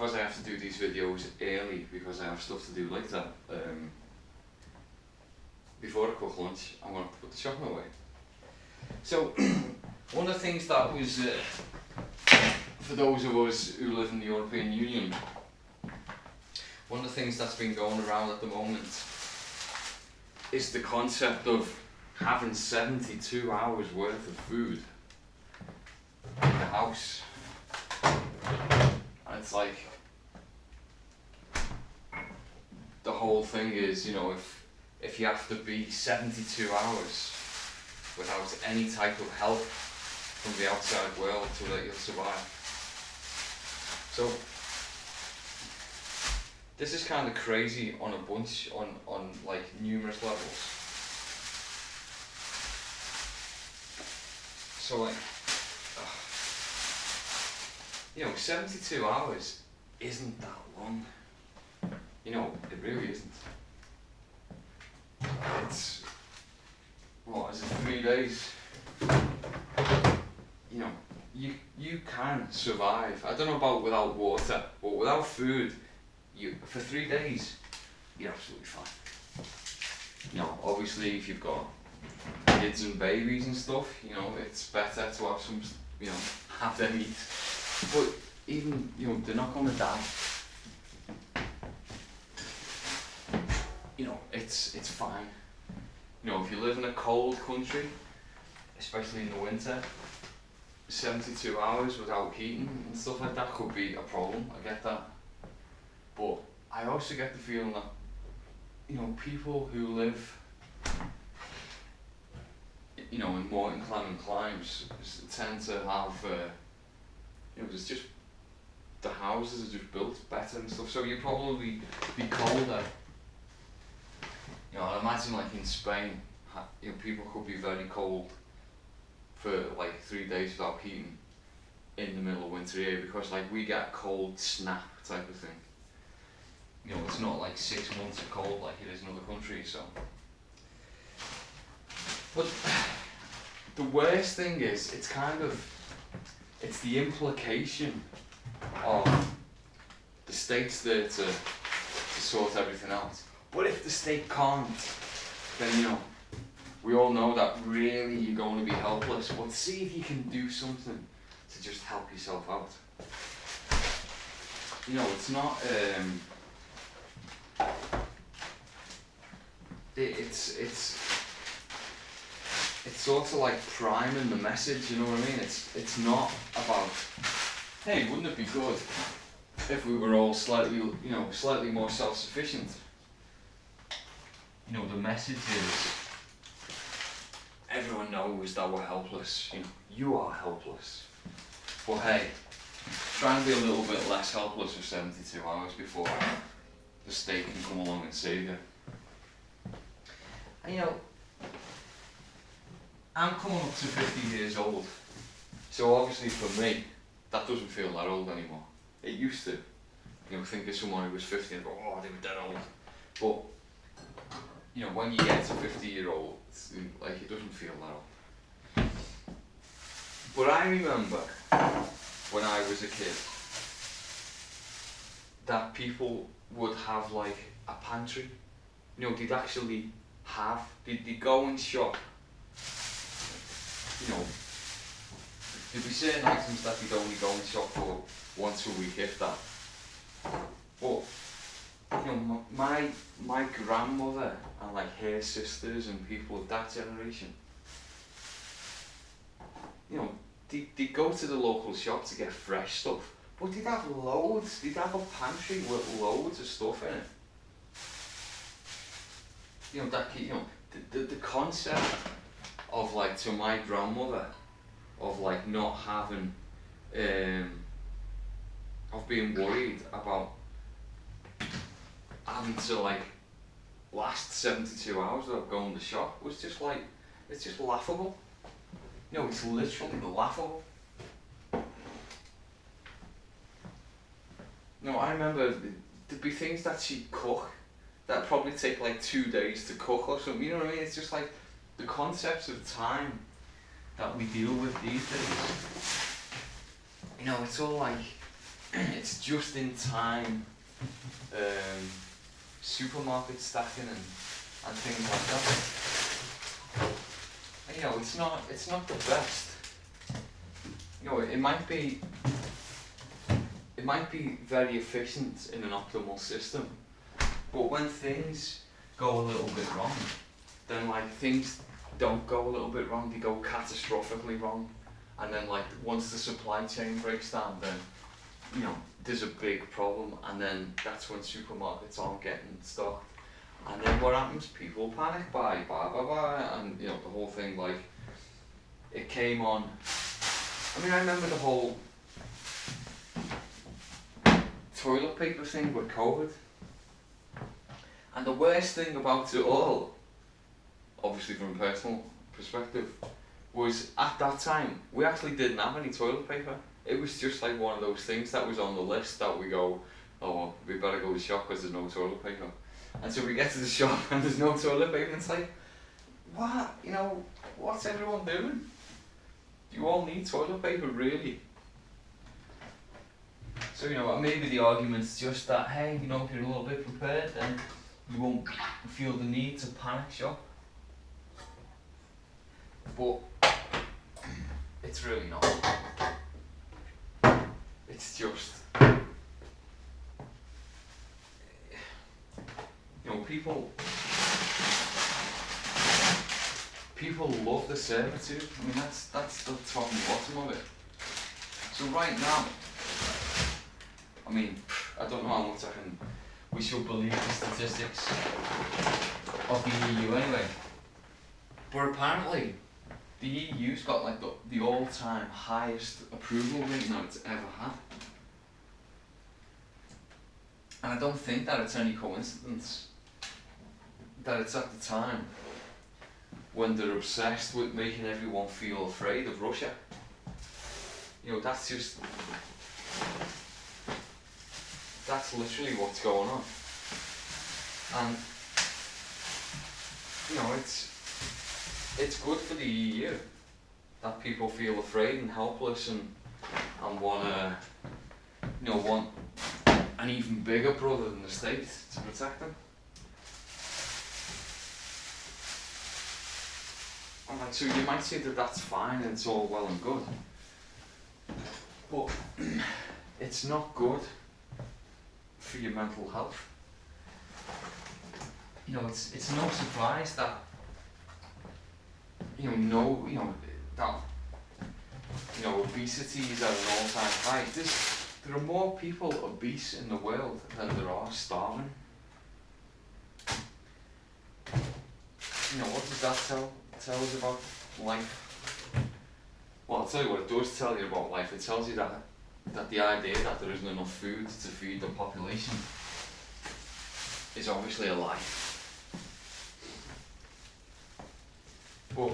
because I have to do these videos early because I have stuff to do later, before a quick lunch, I'm going to put the shopping away. So, one of the things that was, for those of us who live in the European Union, one of the things that's been going around at the moment is the concept of having 72 hours worth of food in the house. And it's like, the whole thing is, you know, if you have to be 72 hours without any type of help from the outside world so that you'll survive. So, this is kind of crazy on a bunch, on like numerous levels. So like, you know, 72 hours isn't that long. You know, it really isn't. It's, what is it, 3 days? You know, you can survive. I don't know about without water, but without food, for 3 days, you're absolutely fine. You know, obviously if you've got kids and babies and stuff, you know, it's better to have some, you know, have them eat. But even, you know, they're not gonna die. You know, it's fine. You know, if you live in a cold country, especially in the winter, 72 hours without heating and stuff like that could be a problem, I get that. But I also get the feeling that, you know, people who live, you know, in more inclement climes tend to have, you know, there's just, the houses are just built better and stuff, so you probably be colder. You know, I imagine like in Spain, you know, people could be very cold for like 3 days without heating in the middle of winter here, because like we get a cold snap type of thing. You know, it's not like 6 months of cold like it is in other countries, so. But the worst thing is, it's the implication of the state's there to sort everything out. But if the state can't, then, you know, we all know that really you're going to be helpless. But see if you can do something to just help yourself out. You know, it's not, it's sort of like priming the message, you know what I mean? It's not about, hey, wouldn't it be good if we were all slightly more self-sufficient? You know, the message is, everyone knows that we're helpless. You know, you are helpless. But hey, try and be a little bit less helpless for 72 hours before the state can come along and save you. And you know, I'm coming up to 50 years old, so obviously for me, that doesn't feel that old anymore. It used to. You know, think of someone who was 50 and go, oh, they were dead old. But, you know, when you get to 50-year-old, like, it doesn't feel that old. But I remember when I was a kid that people would have like a pantry. You know, they'd actually have, they'd go and shop. You know, there'd be certain items that they'd only go and shop for once a week, if that. But, you know, my grandmother and like her sisters and people of that generation, you know, they'd go to the local shop to get fresh stuff, but they'd have loads, they'd have a pantry with loads of stuff in it. You know, that, you know, the concept of like, to my grandmother, of like not having, of being worried about having to like last 72 hours without going to the shop was just like, it's just laughable. You know, it's literally laughable. No, I remember there'd be things that she'd cook that probably take like 2 days to cook or something, you know what I mean? It's just like the concepts of time that we deal with these days. You know, it's all like, it's just in time supermarket stacking and things like that. And, you know, it's not the best. You know, it might be very efficient in an optimal system, but when things go a little bit wrong, then like things don't go a little bit wrong, they go catastrophically wrong, and then like once the supply chain breaks down, then you know there's a big problem, and then that's when supermarkets aren't getting stocked, and then what happens? People panic, buy, and you know the whole thing, like it came on. I mean, I remember the whole toilet paper thing with COVID, and the worst thing about it all, obviously from a personal perspective, was at that time we actually didn't have any toilet paper. It was just like one of those things that was on the list that we go, oh well, we better go to the shop because there's no toilet paper. And so we get to the shop and there's no toilet paper, and it's like, what? You know, what's everyone doing? Do you all need toilet paper, really? So, you know, maybe the argument's just that, hey, you know, if you're a little bit prepared, then you won't feel the need to panic shop. But it's really not. It's just, you know, people love the servitude. I mean, that's the top and bottom of it. So right now, I mean, I don't know how much we should believe the statistics of the EU anyway, but apparently the EU's got like the all-time highest approval rate now it's ever had. And I don't think that it's any coincidence that it's at the time when they're obsessed with making everyone feel afraid of Russia. You know, that's literally what's going on. And, you know, it's good for the EU that people feel afraid and helpless and want an even bigger brother than the state to protect them. And like, so you might say that that's fine and it's all well and good, but it's not good for your mental health. You know, it's no surprise that obesity is at an all-time high. There are more people obese in the world than there are starving. You know, what does that tell us about life? Well, I'll tell you what it does tell you about life. It tells you that the idea that there isn't enough food to feed the population is obviously a lie. But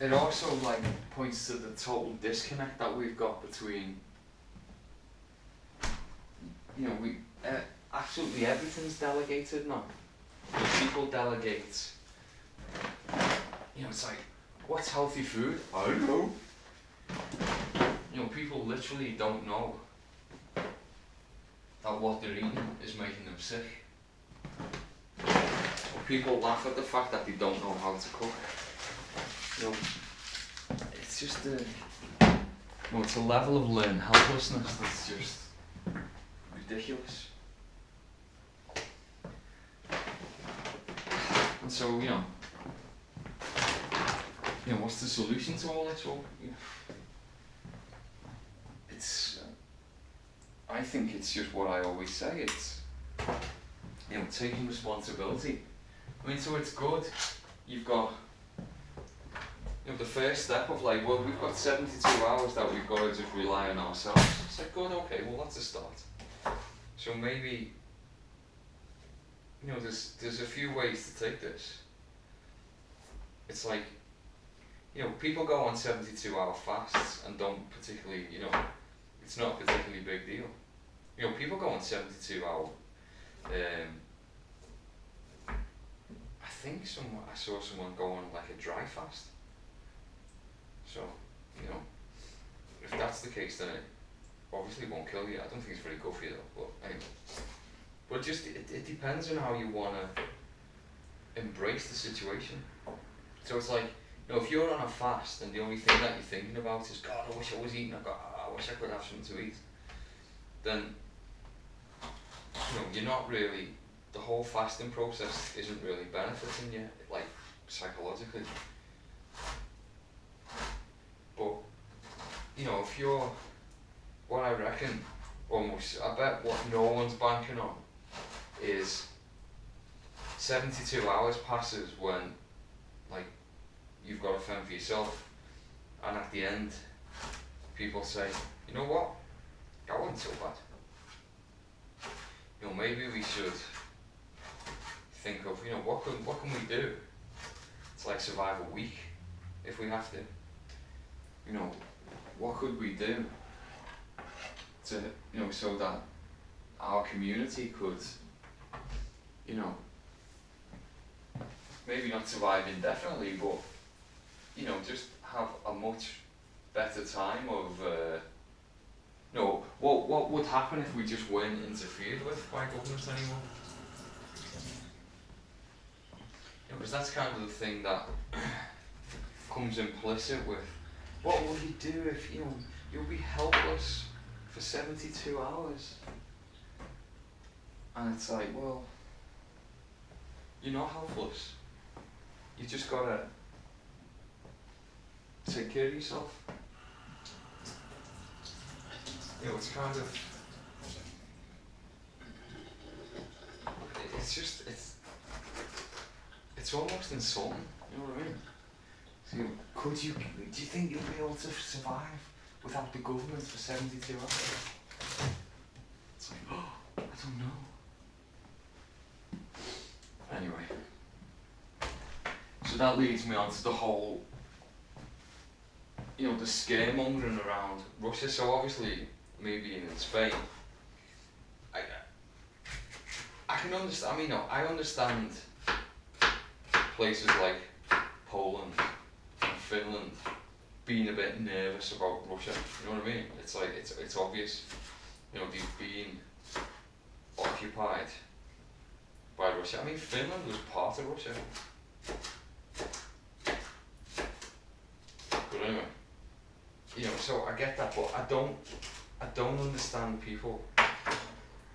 it also like points to the total disconnect that we've got between, you know, absolutely everything's delegated now. People delegate. You know, it's like, what's healthy food? I don't know. You know, people literally don't know that what they're eating is making them sick. Or people laugh at the fact that they don't know how to cook. You know, it's just it's a level of learned helplessness that's just ridiculous. And so, you know, what's the solution to all this? Well, it's, I think it's just what I always say, it's, you know, taking responsibility. I mean, so it's good, you've got, you know, the first step of like, well, we've got 72 hours that we've got to just rely on ourselves. It's like, good, okay, well, that's a start. So maybe, you know, there's a few ways to take this. It's like, you know, people go on 72-hour fasts and don't particularly, you know, it's not a particularly big deal. You know, people go on 72-hour, I think I saw someone go on like a dry fast. So, you know, if that's the case, then obviously won't kill you. I don't think it's very good for you though, but anyway. But just, it depends on how you want to embrace the situation. So it's like, if you're on a fast and the only thing that you're thinking about is, God, I wish I was eating, I wish I could have something to eat, then, you're not really, the whole fasting process isn't really benefiting you, like, psychologically. But, if you're, what I reckon, I bet what no one's banking on is 72 hours passes when, like, you've got to fend for yourself, and at the end, people say, you know what, that wasn't so bad. Maybe we should think of, what can we do to, like, survive a week if we have to? What could we do to, so that our community could, maybe not survive indefinitely, but, just have a much better time of, what would happen if we just weren't interfered with by governments anymore? Because that's kind of the thing that comes implicit with, what will you do if, you'll be helpless for 72 hours? And it's like, well, you're not helpless. You just gotta take care of yourself. It's kind of, it's almost insulting, you know what I mean? So, do you think you'll be able to survive without the government for 72 hours? It's like, I don't know. Anyway, so that leads me on to the whole, the scaremongering around Russia. So obviously, me being in Spain, I can understand, I understand places like Poland and Finland being a bit nervous about Russia, you know what I mean? It's like, it's obvious, they've been occupied by Russia. Finland was part of Russia. But anyway, so I get that, but I don't understand people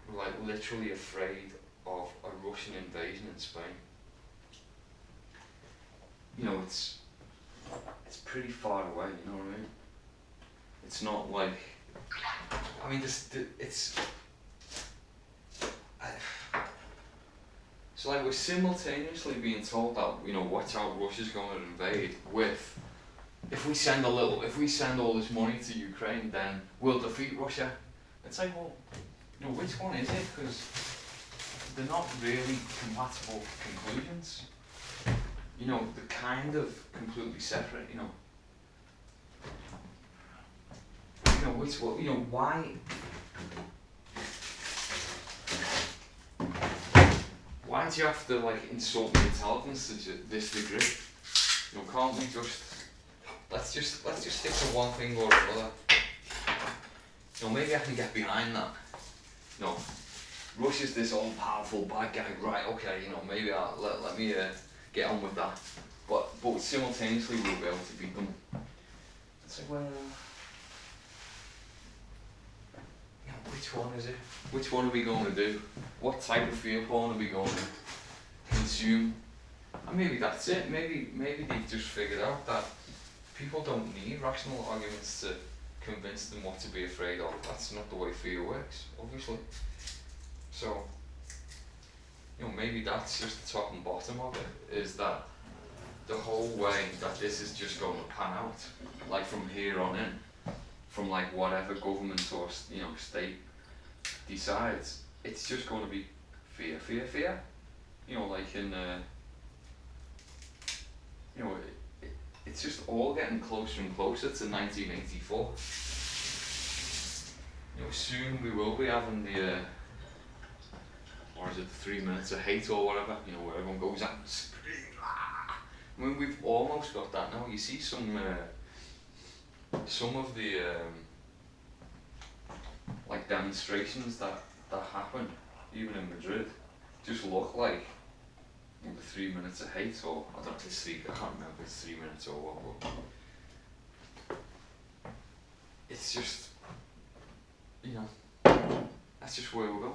who are, like, literally afraid of a Russian invasion in Spain. It's pretty far away, you know what I mean? It's not like, so, like, we're simultaneously being told that, watch out, Russia's going to invade, with, if we send all this money to Ukraine, then we'll defeat Russia. It's like, well, which one is it? Because they're not really compatible conclusions. They're kind of completely separate, which one, why? Why do you have to, like, insult the intelligence to this degree? Can't we let's just stick to one thing or another. Maybe I can get behind that. Russia's this all-powerful bad guy, right? Okay, maybe let me get on with that. But simultaneously we'll be able to beat them. It's like, well, which one is it? Which one are we going to do? What type of fear porn are we going to consume? And maybe that's it. Maybe they've just figured out that people don't need rational arguments to convince them what to be afraid of. That's not the way fear works, obviously. So, maybe that's just the top and bottom of it, is that the whole way that this is just going to pan out, like from here on in, from, like, whatever government or state decides, it's just going to be fear. Like in it's just all getting closer and closer to 1984. Soon we will be having the or is it the 3 minutes of hate or whatever, where everyone goes out and screams. We've almost got that now. You see some of the like demonstrations that happen, even in Madrid, just look like the 3 minutes of hate, or I don't know if it's I can't remember if it's 3 minutes or what, but it's just, you know, that's just where we're going.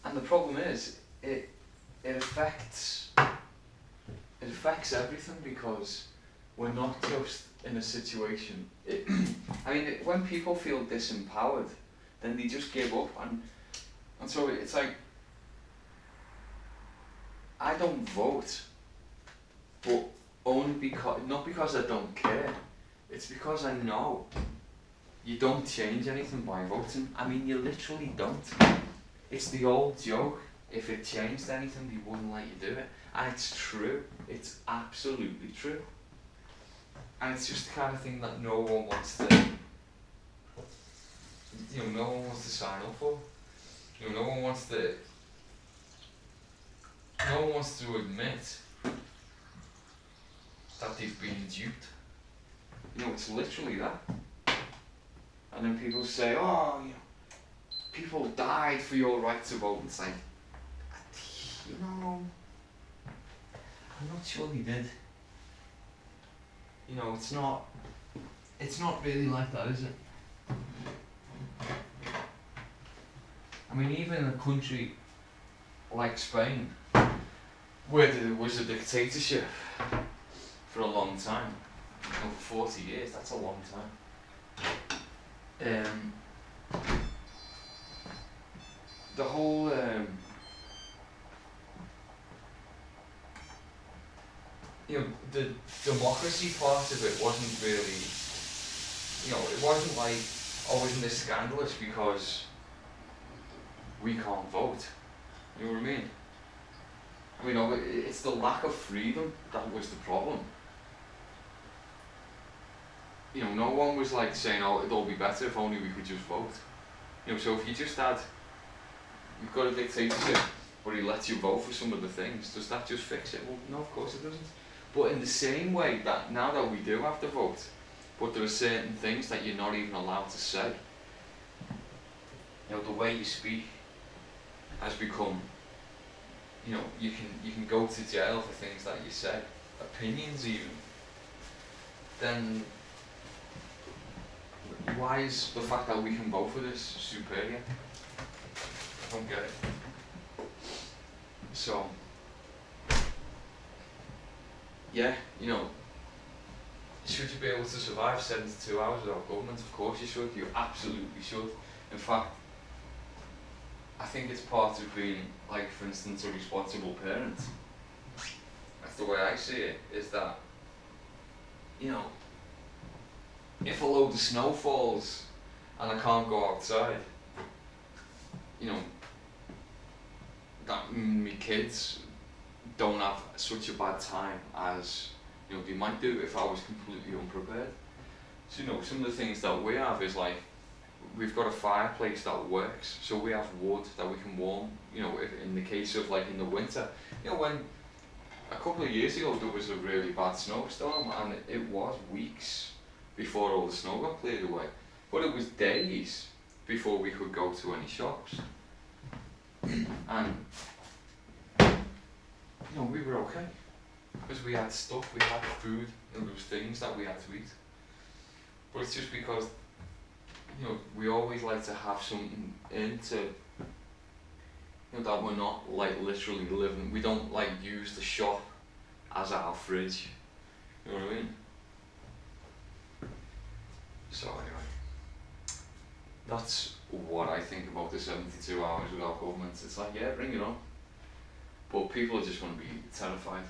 And the problem is, it affects everything, because we're not just in a situation. When people feel disempowered, then they just give up, and so it's like, I don't vote, but only because, not because I don't care, it's because I know you don't change anything by voting. You literally don't. It's the old joke, if it changed anything, they wouldn't let you do it. And it's true, it's absolutely true. And it's just the kind of thing that no one wants to, no one wants to sign up for. No one wants to admit that they've been duped. It's literally that. And then people say, oh, people died for your right to vote. It's like, I'm not sure they did. It's not really like that, is it? Even in a country like Spain, where there was a dictatorship for a long time, for 40 years, that's a long time. The whole the democracy part of it wasn't really, it wasn't like, oh, isn't this scandalous because we can't vote? You know what I mean? It's the lack of freedom that was the problem. No one was like saying, oh, it'd all be better if only we could just vote. So if you just you've got a dictatorship where he lets you vote for some of the things, does that just fix it? Well, no, of course it doesn't. But in the same way that now that we do have to vote, but there are certain things that you're not even allowed to say. The way you speak has become, you can go to jail for things that you say, opinions even. Then why is the fact that we can vote for this superior? I don't get it. So, yeah, should you be able to survive 72 hours without government? Of course you should, you absolutely should. In fact, I think it's part of being, like, for instance, a responsible parent. That's the way I see it, is that, if a load of snow falls and I can't go outside, that my kids don't have such a bad time as they might do if I was completely unprepared. So some of the things that we have is like, we've got a fireplace that works, so we have wood that we can warm. If, in the case of like in the winter, when a couple of years ago there was a really bad snowstorm, and it was weeks before all the snow got cleared away, but it was days before we could go to any shops. And we were okay, because we had stuff, we had food, and there was things that we had to eat. But it's just because we always like to have something that we're not like literally living. We don't like use the shop as our fridge. You know what I mean? So anyway, that's what I think about the 72 hours without government. It's like, yeah, bring it on. But people are just going to be terrified.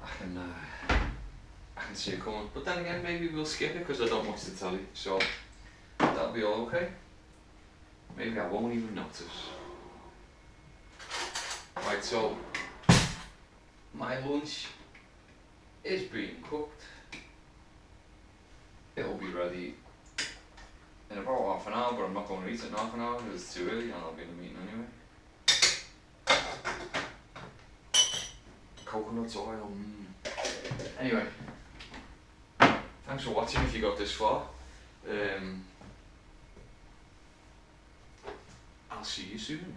I can see it coming. But then again, maybe we'll skip it because I don't much to tell you. So that'll be all okay. Maybe I won't even notice. Right, so my lunch is being cooked. It'll be ready in about half an hour, but I'm not going to eat it in half an hour because it's too early and I'll be in a meeting anyway. Coconut oil. Anyway, Thanks for watching if you got this far. I'll see you soon.